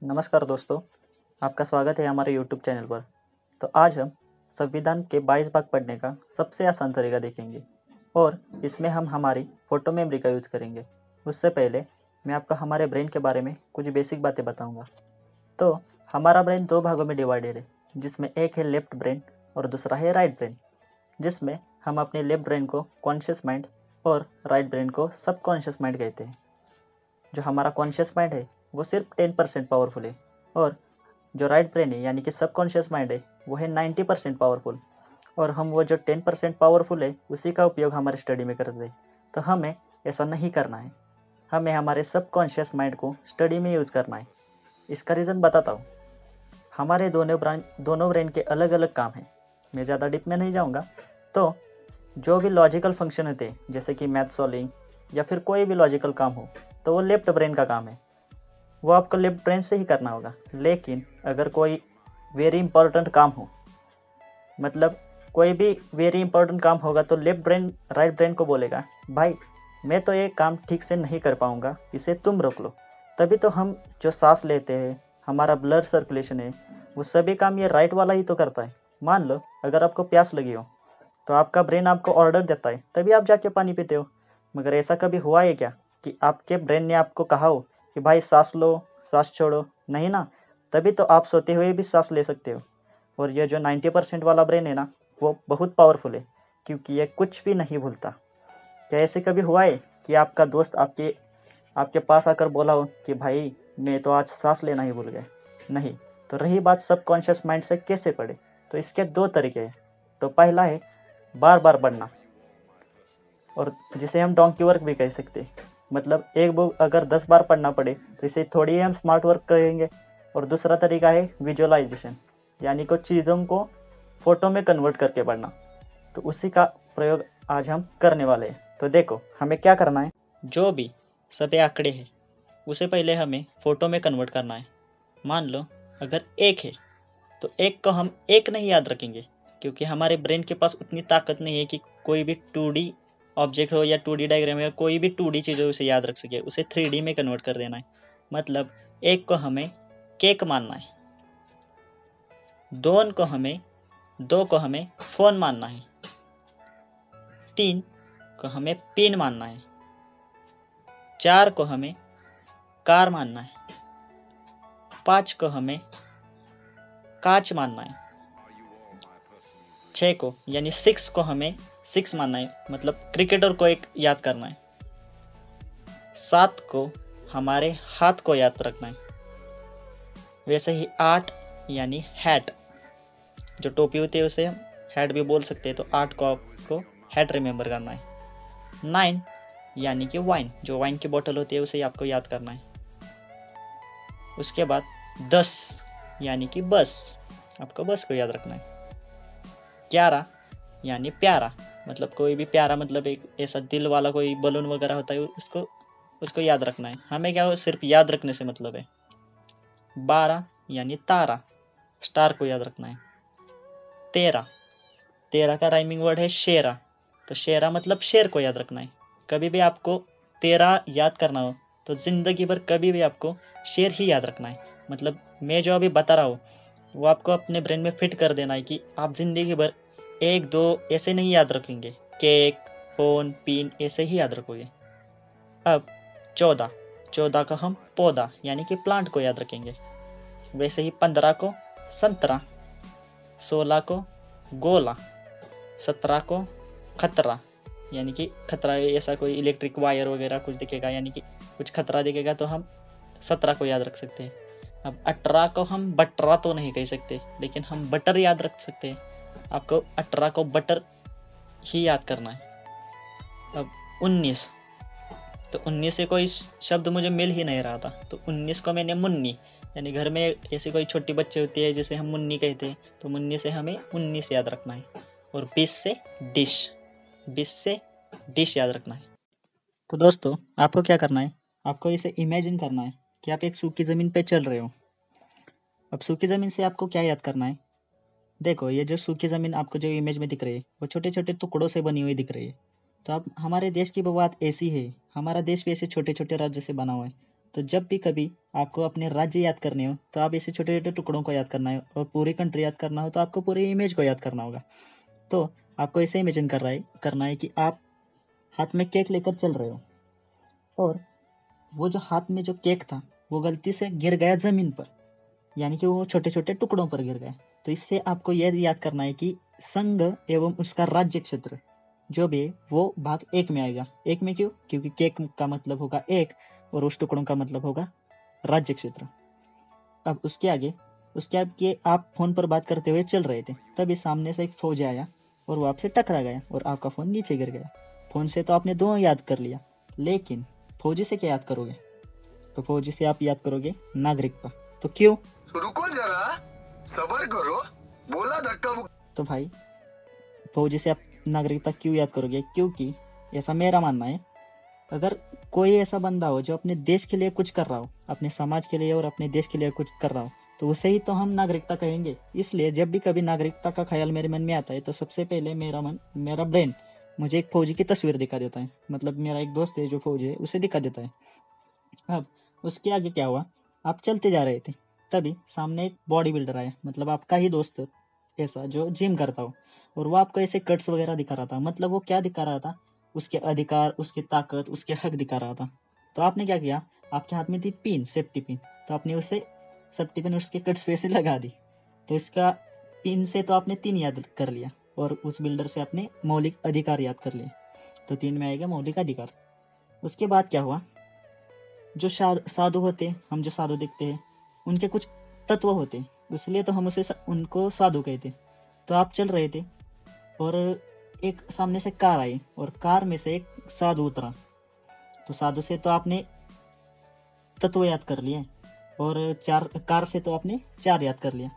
नमस्कार दोस्तों, आपका स्वागत है हमारे यूट्यूब चैनल पर। तो आज हम संविधान के 22 भाग पढ़ने का सबसे आसान तरीका देखेंगे और इसमें हम हमारी फ़ोटो मेमोरी का यूज़ करेंगे। उससे पहले मैं आपको हमारे ब्रेन के बारे में कुछ बेसिक बातें बताऊंगा। तो हमारा ब्रेन 2 भागों में डिवाइडेड है, जिसमें एक है लेफ्ट ब्रेन और दूसरा है राइट ब्रेन। जिसमें हम अपने लेफ्ट ब्रेन को कॉन्शियस माइंड और राइट ब्रेन को सबकॉन्शियस माइंड कहते हैं। जो हमारा कॉन्शियस माइंड है वो सिर्फ 10% पावरफुल है और जो राइट ब्रेन है यानी कि सबकॉन्शियस माइंड है वो है 90% पावरफुल। और हम वो जो 10% पावरफुल है उसी का उपयोग हमारे स्टडी में करते हैं। तो हमें ऐसा नहीं करना है, हमें हमारे सबकॉन्शियस माइंड को स्टडी में यूज़ करना है। इसका रीज़न बताता हूँ। हमारे दोनों ब्रेन के अलग अलग काम हैं, मैं ज़्यादा डीप में नहीं जाऊँगा। तो जो भी लॉजिकल फंक्शन होते हैं जैसे कि मैथ सॉल्विंग या फिर कोई भी लॉजिकल काम हो तो वो लेफ्ट ब्रेन का काम है, वो आपको लेफ्ट ब्रेन से ही करना होगा। लेकिन अगर कोई वेरी इंपॉर्टेंट काम हो, मतलब कोई भी वेरी इंपॉर्टेंट काम होगा तो लेफ्ट ब्रेन राइट ब्रेन को बोलेगा भाई मैं तो ये काम ठीक से नहीं कर पाऊँगा, इसे तुम रोक लो। तभी तो हम जो सांस लेते हैं, हमारा ब्लड सर्कुलेशन है, वो सभी काम ये राइट वाला ही तो करता है। मान लो अगर आपको प्यास लगी हो तो आपका ब्रेन आपको ऑर्डर देता है, तभी आप जाके पानी पीते हो। मगर ऐसा कभी हुआ है क्या कि आपके ब्रेन ने आपको कहा हो कि भाई सांस लो, सांस छोड़ो? नहीं ना। तभी तो आप सोते हुए भी सांस ले सकते हो। और ये जो 90% वाला ब्रेन है ना, वो बहुत पावरफुल है क्योंकि ये कुछ भी नहीं भूलता। क्या ऐसे कभी हुआ है कि आपका दोस्त आपके आपके पास आकर बोला हो कि भाई मैं तो आज सांस लेना ही भूल गया? नहीं। तो रही बात सबकॉन्शियस माइंड से कैसे पढ़े, तो इसके 2 तरीके हैं। तो पहला है बार बार पढ़ना, और जिसे हम डोंकी वर्क भी कह सकते हैं। मतलब एक बुक अगर 10 बार पढ़ना पड़े तो इसे थोड़ी ही हम स्मार्ट वर्क करेंगे। और दूसरा तरीका है विजुअलाइजेशन, यानी कुछ चीज़ों को फोटो में कन्वर्ट करके पढ़ना। तो उसी का प्रयोग आज हम करने वाले हैं। तो देखो हमें क्या करना है, जो भी सभी आंकड़े हैं उसे पहले हमें फ़ोटो में कन्वर्ट करना है। मान लो अगर एक है तो एक को हम एक नहीं याद रखेंगे, क्योंकि हमारे ब्रेन के पास उतनी ताकत नहीं है कि कोई भी 2D ऑब्जेक्ट हो या 2D डायग्राम या कोई भी 2D चीज़ हो उसे याद रख सके। उसे 3D में कन्वर्ट कर देना है। मतलब एक को हमें केक मानना है, दो को हमें फ़ोन मानना है, 3 को हमें पिन मानना है, 4 को हमें कार मानना है, 5 को हमें कांच मानना है, 6 को यानी 6 को हमें 6 मानना है, मतलब क्रिकेटर को एक याद करना है, 7 को हमारे हाथ को याद रखना है। वैसे ही 8 यानी हैट, जो टोपी होती है उसे हम हैट भी बोल सकते हैं। तो 8 को आपको हैट रिमेंबर करना है। 9 यानी कि वाइन, जो वाइन की बोतल होती है उसे आपको याद करना है। उसके बाद 10 यानी कि बस, आपको बस को याद रखना है। 11 यानी प्यारा, मतलब कोई भी प्यारा, मतलब एक ऐसा दिल वाला कोई बलून वगैरह होता है उसको याद रखना है। हमें क्या हो, सिर्फ याद रखने से मतलब है। 12 यानी तारा, स्टार को याद रखना है। 13 का राइमिंग वर्ड है शेरा, तो शेरा मतलब शेर को याद रखना है। कभी भी आपको 13 याद करना हो तो ज़िंदगी भर कभी भी आपको शेर ही याद रखना है। मतलब मैं जो अभी बता रहा हूँ वो आपको अपने ब्रेन में फिट कर देना है कि आप ज़िंदगी भर 1-2 ऐसे नहीं याद रखेंगे, केक, फ़ोन, पिन ऐसे ही याद रखोगे। अब 14 का हम पौधा यानी कि प्लांट को याद रखेंगे। वैसे ही 15 को संतरा, 16 को गोला, 17 को खतरा, यानी कि खतरा ऐसा कोई इलेक्ट्रिक वायर वगैरह कुछ दिखेगा, यानी कि कुछ खतरा दिखेगा तो हम 17 को याद रख सकते हैं। अब 18 को हम बटरा तो नहीं कह सकते, लेकिन हम बटर याद रख सकते हैं। आपको 18 को बटर ही याद करना है। अब 19, तो 19 से कोई शब्द मुझे मिल ही नहीं रहा था, तो 19 को मैंने मुन्नी, यानी घर में ऐसी कोई छोटी बच्ची होती है जिसे हम मुन्नी कहते हैं, तो मुन्नी से हमें 19 याद रखना है। और 20 से डिश याद रखना है। तो दोस्तों आपको क्या करना है, आपको इसे इमेजिन करना है कि आप एक सूखी ज़मीन पे चल रहे हो। अब सूखी ज़मीन से आपको क्या याद करना है, देखो ये जो सूखी ज़मीन आपको जो इमेज में दिख रही है वो छोटे छोटे टुकड़ों से बनी हुई दिख रही है। तो अब हमारे देश की बात ऐसी है, हमारा देश भी ऐसे छोटे छोटे राज्य से बना हुआ है। तो जब भी कभी आपको अपने राज्य याद करने हो तो आप ऐसे छोटे छोटे टुकड़ों को याद करना है, और पूरी कंट्री याद करना हो तो आपको पूरी इमेज को याद करना होगा। तो आपको ऐसे इमेजिन करना है कि आप हाथ में केक लेकर चल रहे हो, और वो जो हाथ में जो केक था वो गलती से गिर गया ज़मीन पर, यानी कि वो छोटे छोटे टुकड़ों पर गिर गया। तो इससे आपको यह याद करना है कि संघ एवं उसका राज्य क्षेत्र जो भी है वो भाग एक में आएगा। एक में क्यों? क्योंकि केक का मतलब होगा एक, और उस टुकड़ों का मतलब होगा राज्य क्षेत्र। अब उसके आगे आप फोन पर बात करते हुए चल रहे थे, तभी सामने से एक फौजी आया और वो आपसे टकरा गया और आपका फोन नीचे गिर गया। फोन से तो आपने दो याद कर लिया, लेकिन फौजी से क्या याद करोगे? तो फौजी से आप याद करोगे नागरिकता। तो क्यों? रुको जरा, सबर करो, बोला धक्का। तो भाई फौजी से आप नागरिकता क्यों याद करोगे? क्योंकि ऐसा मेरा मानना है, अगर कोई ऐसा बंदा हो जो अपने देश के लिए कुछ कर रहा हो, अपने समाज के लिए और अपने देश के लिए कुछ कर रहा हो, तो उसे ही तो हम नागरिकता कहेंगे। इसलिए जब भी कभी नागरिकता का ख्याल मेरे मन में आता है तो सबसे पहले मेरा ब्रेन मुझे एक फौजी की तस्वीर दिखा देता है। मतलब मेरा एक दोस्त है जो फौजी है, उसे दिखा देता है। अब उसके आगे क्या हुआ, आप चलते जा रहे थे, तभी सामने एक बॉडी बिल्डर आया, मतलब आपका ही दोस्त ऐसा जो जिम करता हो, और वो आपको ऐसे कट्स वगैरह दिखा रहा था। मतलब वो क्या दिखा रहा था? उसके अधिकार, उसकी ताकत, उसके हक दिखा रहा था। तो आपने क्या किया, आपके हाथ में थी पिन, सेफ्टी पिन, तो आपने उसे सेफ्टी पिन उसके कट्स पे से लगा दी। तो इसका पिन से तो आपने 3 याद कर लिया, और उस बिल्डर से आपने मौलिक अधिकार याद कर लिए। तो 3 में आएगा मौलिक अधिकार। उसके बाद क्या हुआ, जो साधु होते, हम जो साधु देखते हैं, उनके कुछ तत्व होते, इसलिए तो हम उनको साधु कहते। तो आप चल रहे थे और एक सामने से कार आई, और कार में से एक साधु उतरा। तो साधु से तो आपने तत्व याद कर लिए, और चार कार से तो आपने 4 याद कर लिया।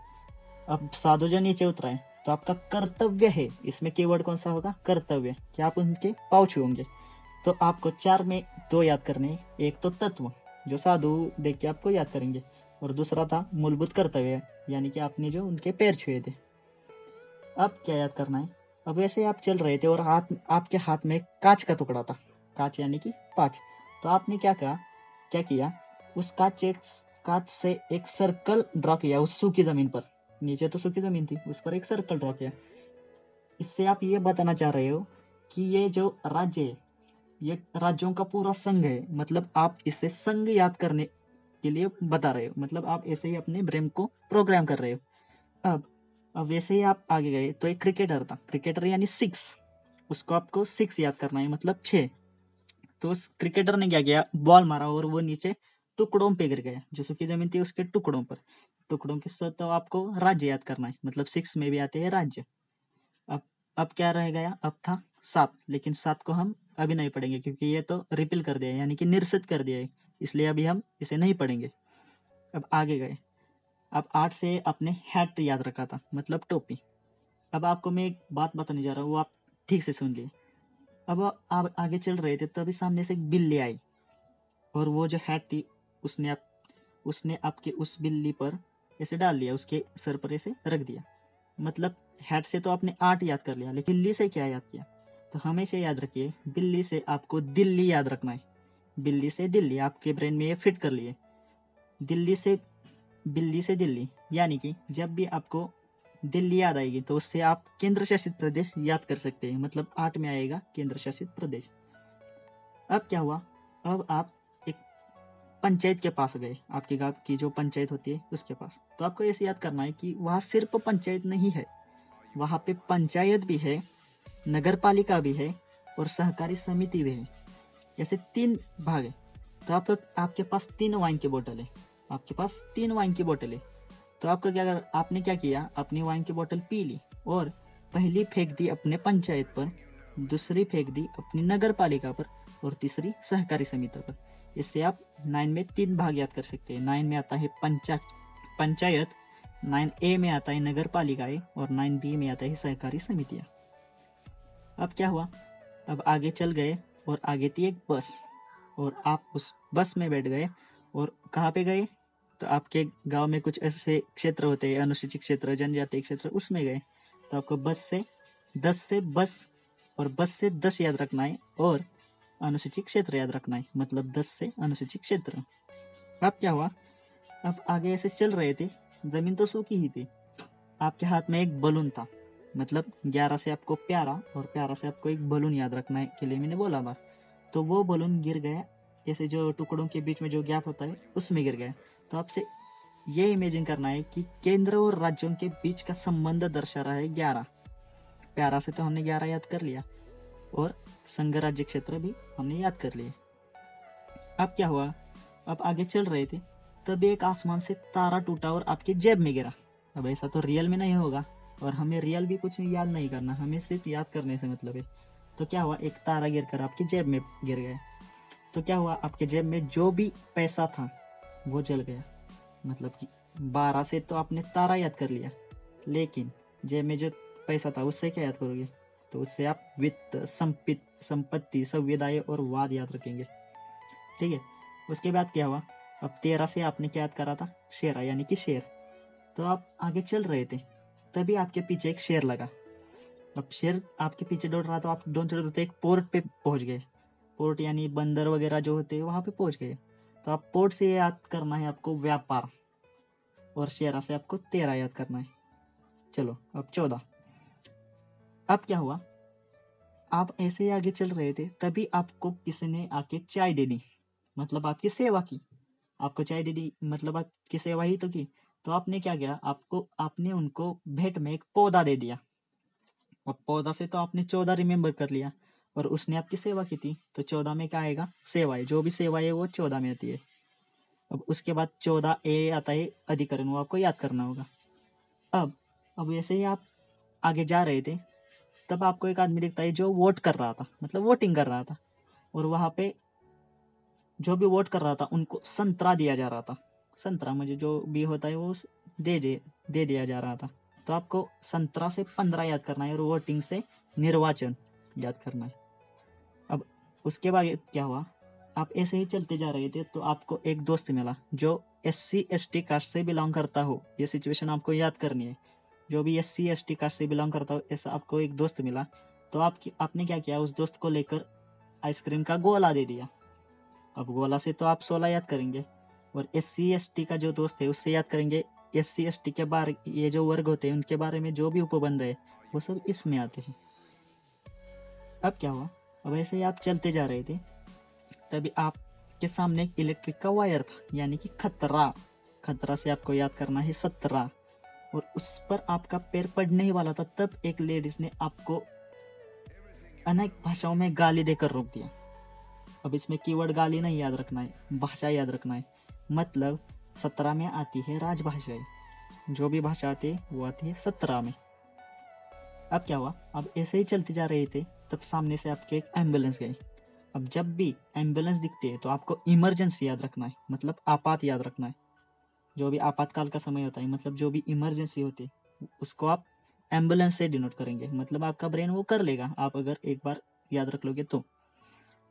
अब साधु जो नीचे उतरा है, तो आपका कर्तव्य है, इसमें कीवर्ड कौन सा होगा? कर्तव्य, कि आप उनके पाँव छूओगे। तो आपको 4 में 2 याद करने हैं। एक तो तत्व जो साधु देख के आपको याद करेंगे, और दूसरा था मूलभूत कर्तव्य, यानी कि आपने जो उनके पैर छुए थे। अब क्या याद करना है? अब वैसे आप चल रहे थे और आपके हाथ में कांच का टुकड़ा था, कांच यानी कि 5। तो आपने क्या किया, उस कांच से एक सर्कल ड्रॉ किया उस सूखी जमीन पर। नीचे तो सूखी जमीन थी, उस पर एक सर्कल ड्रॉ किया। इससे आप ये बताना चाह रहे हो कि ये जो राज्य है, ये राज्यों का पूरा संघ है। मतलब आप इसे संघ याद करने के लिए बता रहे हो, मतलब आप ऐसे ही अपने ब्रेन को प्रोग्राम कर रहे हो। अब अब वैसे ही आप आगे गए तो एक क्रिकेटर था, क्रिकेटर यानी 6, उसको आपको 6 याद करना है, मतलब 6। तो उस क्रिकेटर ने क्या किया, बॉल मारा और वो नीचे टुकड़ों पे गिर गया, जो सूखी जमीन थी उसके टुकड़ों पर। टुकड़ों के साथ तो आपको राज्य याद करना है, मतलब 6 में भी आते हैं राज्य। अब अब क्या रह गया, अब था 7, लेकिन 7 को हम अभी नहीं पढ़ेंगे क्योंकि ये तो रिपील कर दिया है, यानी कि निरसित कर दिया है, इसलिए अभी हम इसे नहीं पढ़ेंगे। अब आगे गए, अब 8 से आपने हैट याद रखा था, मतलब टोपी। अब आपको मैं एक बात बताने जा रहा हूँ, वो आप ठीक से सुन लिए। अब आप आगे चल रहे थे तभी सामने से एक बिल्ली आई, और वो जो हैट थी उसने आपके उस बिल्ली पर ऐसे डाल दिया, उसके सर पर ऐसे रख दिया। मतलब हैट से तो आपने 8 याद कर लिया, लेकिन बिल्ली से क्या याद किया? तो हमेशा याद रखिए, बिल्ली से आपको दिल्ली याद रखना है। बिल्ली से दिल्ली, आपके ब्रेन में ये फिट कर लिए। दिल्ली से बिल्ली से दिल्ली, यानी कि जब भी आपको दिल्ली याद आएगी तो उससे आप केंद्र शासित प्रदेश याद कर सकते हैं, मतलब 8 में आएगा केंद्र शासित प्रदेश। अब क्या हुआ, अब आप एक पंचायत के पास गए, आपके गांव की जो पंचायत होती है उसके पास। तो आपको ऐसे याद करना है कि वहाँ सिर्फ पंचायत नहीं है, वहाँ पे पंचायत भी है, नगर पालिका भी है, और सहकारी समिति भी है। ऐसे 3 भाग है। तो आपके पास 3 वाइन की बोतल है, आपके पास 3 वाइन की बोतल है। तो आपने क्या किया, अपनी वाइन की बोतल पी ली, और पहली फेंक दी अपने पंचायत पर, दूसरी फेंक दी अपनी नगर पालिका पर, और तीसरी सहकारी समिति पर। इससे आप 9 में 3 भाग याद कर सकते हैं। 9 में आता है पंचायत, 9A में आता है नगर पालिकाएं, और 9B में आता है सहकारी समितियां। अब क्या हुआ, अब आगे चल गए और आगे थी एक बस, और आप उस बस में बैठ गए, और कहाँ पे गए? तो आपके गांव में कुछ ऐसे क्षेत्र होते हैं, अनुसूचित क्षेत्र, जनजातीय क्षेत्र, उसमें गए। तो आपको बस से 10 याद रखना है, और अनुसूचित क्षेत्र याद रखना है, मतलब 10 से अनुसूचित क्षेत्र। अब क्या हुआ, अब आगे ऐसे चल रहे थे, जमीन तो सूखी ही थी। आपके हाथ में एक बलून था, मतलब 11 से आपको प्यारा और प्यारा से आपको एक बलून याद रखने के लिए मैंने बोला था। तो वो बलून गिर गया, ऐसे जो टुकड़ों के बीच में जो गैप होता है उसमें गिर गया। तो आपसे ये इमेजिन करना है कि केंद्र और राज्यों के बीच का संबंध दर्शा रहा है 11। प्यारा से तो हमने 11 याद कर लिया और संघ राज्य क्षेत्र भी हमने याद कर लिए। अब क्या हुआ, अब आगे चल रहे थे, तब एक आसमान से तारा टूटा और आपकी जेब में गिरा। अब ऐसा तो रियल में नहीं होगा और हमें रियल भी कुछ याद नहीं करना, हमें सिर्फ याद करने से मतलब है। तो क्या हुआ, एक तारा गिरकर आपकी जेब में गिर गया। तो क्या हुआ, आपके जेब में जो भी पैसा था वो जल गया। मतलब कि 12 से तो आपने तारा याद कर लिया, लेकिन जेब में जो पैसा था उससे क्या याद करोगे? तो उससे आप वित्त, संपत्ति, संविदाएं और वाद याद रखेंगे। ठीक है। उसके बाद क्या हुआ, अब 13 से आपने क्या याद करा था? शेरा, यानी कि शेर। तो आप आगे चल रहे थे, तभी आपके पीछे एक शेर लगा। अब शेर आपके पीछे दौड़ रहा था, आप दौड़ते दौड़ते एक पोर्ट पे पहुंच गए। पोर्ट यानी बंदर वगैरह जो होते हैं वहां पे पहुंच गए। तो आप पोर्ट से याद करना है आपको व्यापार, और शेरा से आपको 13 याद करना है। चलो अब 14। अब क्या हुआ, आप ऐसे ही आगे चल रहे थे, तभी आपको किसी ने आके चाय दे दी, मतलब आपकी सेवा की। आपको चाय दे दी मतलब आपकी सेवा ही तो की। तो आपने क्या किया, आपने उनको भेंट में एक पौधा दे दिया। और पौधा से तो आपने 14 रिमेम्बर कर लिया, और उसने आपकी सेवा की थी, तो 14 में क्या आएगा? सेवाएं। जो भी सेवा है वो 14 में आती है। अब उसके बाद 14A आता है अधिकरण, वो आपको याद करना होगा। अब अब वैसे ही आप आगे जा रहे थे, तब आपको एक आदमी दिखता है जो वोट कर रहा था, मतलब वोटिंग कर रहा था। और वहां पे जो भी वोट कर रहा था उनको संतरा दिया जा रहा था। संतरा मुझे जो भी होता है वो दे दिया जा रहा था। तो आपको संतरा से 15 याद करना है और वोटिंग से निर्वाचन याद करना है। अब उसके बाद क्या हुआ, आप ऐसे ही चलते जा रहे थे, तो आपको एक दोस्त मिला जो SC ST कास्ट से बिलोंग करता हो। ये सिचुएशन आपको याद करनी है। जो भी SC ST कास्ट से बिलोंग करता हो, ऐसा आपको एक दोस्त मिला। तो आपने क्या किया, उस दोस्त को लेकर आइसक्रीम का गोला दे दिया। अब गोला से तो आप 16 याद करेंगे, और SC ST का जो दोस्त है उससे याद करेंगे। SC ST के बारे, ये जो वर्ग होते हैं उनके बारे में जो भी उपबंध है वो सब इसमें आते हैं। अब क्या हुआ, अब ऐसे ही आप चलते जा रहे थे, तभी आपके सामने एक इलेक्ट्रिक का वायर था, यानी कि खतरा। खतरा से आपको याद करना है 17, और उस पर आपका पैर पड़ने ही वाला था, तब एक लेडीज ने आपको अनेक भाषाओं में गाली देकर रोक दिया। अब इसमें कीवर्ड गाली नहीं याद रखना है, भाषा याद रखना है। मतलब 17 में आती है राजभाषाएं, जो भी भाषा आती है वो आती है 17 में। अब क्या हुआ, अब ऐसे ही चलते जा रहे थे, तब सामने से आपके एक एम्बुलेंस गई। अब जब भी एम्बुलेंस दिखती है तो आपको इमरजेंसी याद रखना है, मतलब आपात याद रखना है। जो भी आपातकाल का समय होता है, मतलब जो भी इमरजेंसी होती है उसको आप एम्बुलेंस से डिनोट करेंगे। मतलब आपका ब्रेन वो कर लेगा, आप अगर एक बार याद रख लोगे तो।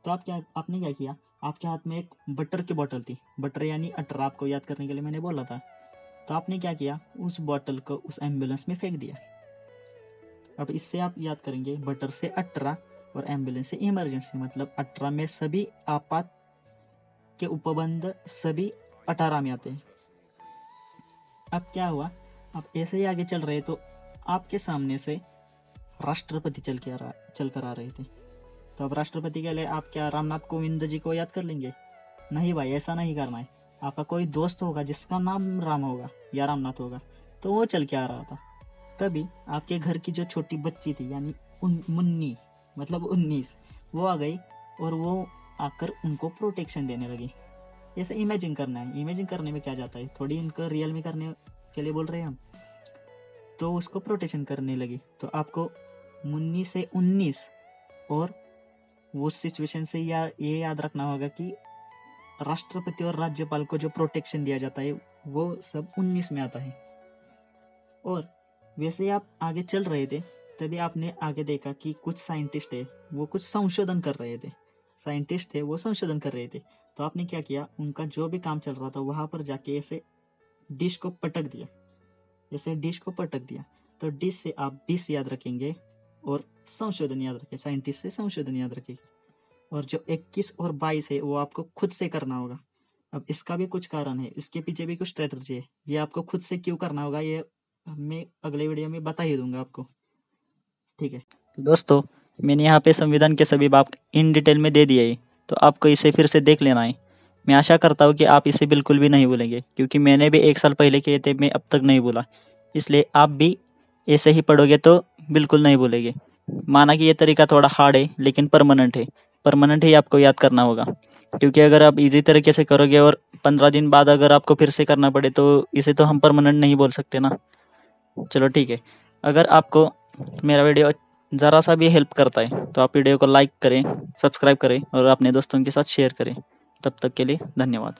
आपने क्या किया, आपके हाथ में एक बटर की बोतल थी। बटर यानी अटर, आपको याद करने के लिए मैंने बोला था। तो आपने क्या किया, उस बोतल को उस एम्बुलेंस में फेंक दिया। अब इससे आप याद करेंगे बटर से 18 और एम्बुलेंस से इमरजेंसी, मतलब 18 में सभी आपात के उपबंध सभी 18 में आते हैं। अब क्या हुआ, आप ऐसे ही आगे चल रहे तो आपके सामने से राष्ट्रपति चल कर आ रहे थे। तो अब राष्ट्रपति के लिए आप क्या रामनाथ कोविंद जी को याद कर लेंगे? नहीं भाई, ऐसा नहीं करना है। आपका कोई दोस्त होगा जिसका नाम राम होगा या रामनाथ होगा, तो वो चल के आ रहा था। तभी आपके घर की जो छोटी बच्ची थी, यानी मुन्नी, मतलब 19, वो आ गई और वो आकर उनको प्रोटेक्शन देने लगी। ऐसे इमेजिन करना है। इमेजिन करने में क्या जाता है, थोड़ी उनको रियल में करने के लिए बोल रहे हैं हम। तो उसको प्रोटेक्शन करने लगी। तो आपको मुन्नी से 19 और वो सिचुएशन से ये याद रखना होगा कि राष्ट्रपति और राज्यपाल को जो प्रोटेक्शन दिया जाता है वो सब 19 में आता है। और वैसे ही आप आगे चल रहे थे, तभी आपने आगे देखा कि कुछ साइंटिस्ट है, वो कुछ संशोधन कर रहे थे। साइंटिस्ट थे, वो संशोधन कर रहे थे। तो आपने क्या किया, उनका जो भी काम चल रहा था वहां पर जाके ऐसे डिश को पटक दिया। जैसे डिश को पटक दिया, तो डिश से आप 20 याद रखेंगे और संशोधन याद रखें, साइंटिस्ट से संशोधन याद रखेंगे। और जो 21 और 22 है वो आपको खुद से करना होगा। अब इसका भी कुछ कारण है, इसके पीछे भी कुछ स्ट्रेटजी है। ये आपको खुद से क्यों करना होगा ये मैं अगले वीडियो में बता ही दूंगा आपको, ठीक है। तो दोस्तों, मैंने यहाँ पे संविधान के सभी बात इन डिटेल में दे दिए है, तो आपको इसे फिर से देख लेना है। मैं आशा करता हूँ कि आप इसे बिल्कुल भी नहीं भूलेंगे, क्योंकि मैंने भी 1 साल पहले किए थे, मैं अब तक नहीं भूला। इसलिए आप भी ऐसे ही पढ़ोगे तो बिल्कुल नहीं भूलेंगे। माना कि ये तरीका थोड़ा हार्ड है, लेकिन परमानेंट है। परमानेंट ही आपको याद करना होगा, क्योंकि अगर आप इजी तरीके से करोगे और 15 दिन बाद अगर आपको फिर से करना पड़े तो इसे तो हम परमानेंट नहीं बोल सकते ना। चलो ठीक है, अगर आपको मेरा वीडियो ज़रा सा भी हेल्प करता है तो आप वीडियो को लाइक करें, सब्सक्राइब करें और अपने दोस्तों के साथ शेयर करें। तब तक के लिए धन्यवाद।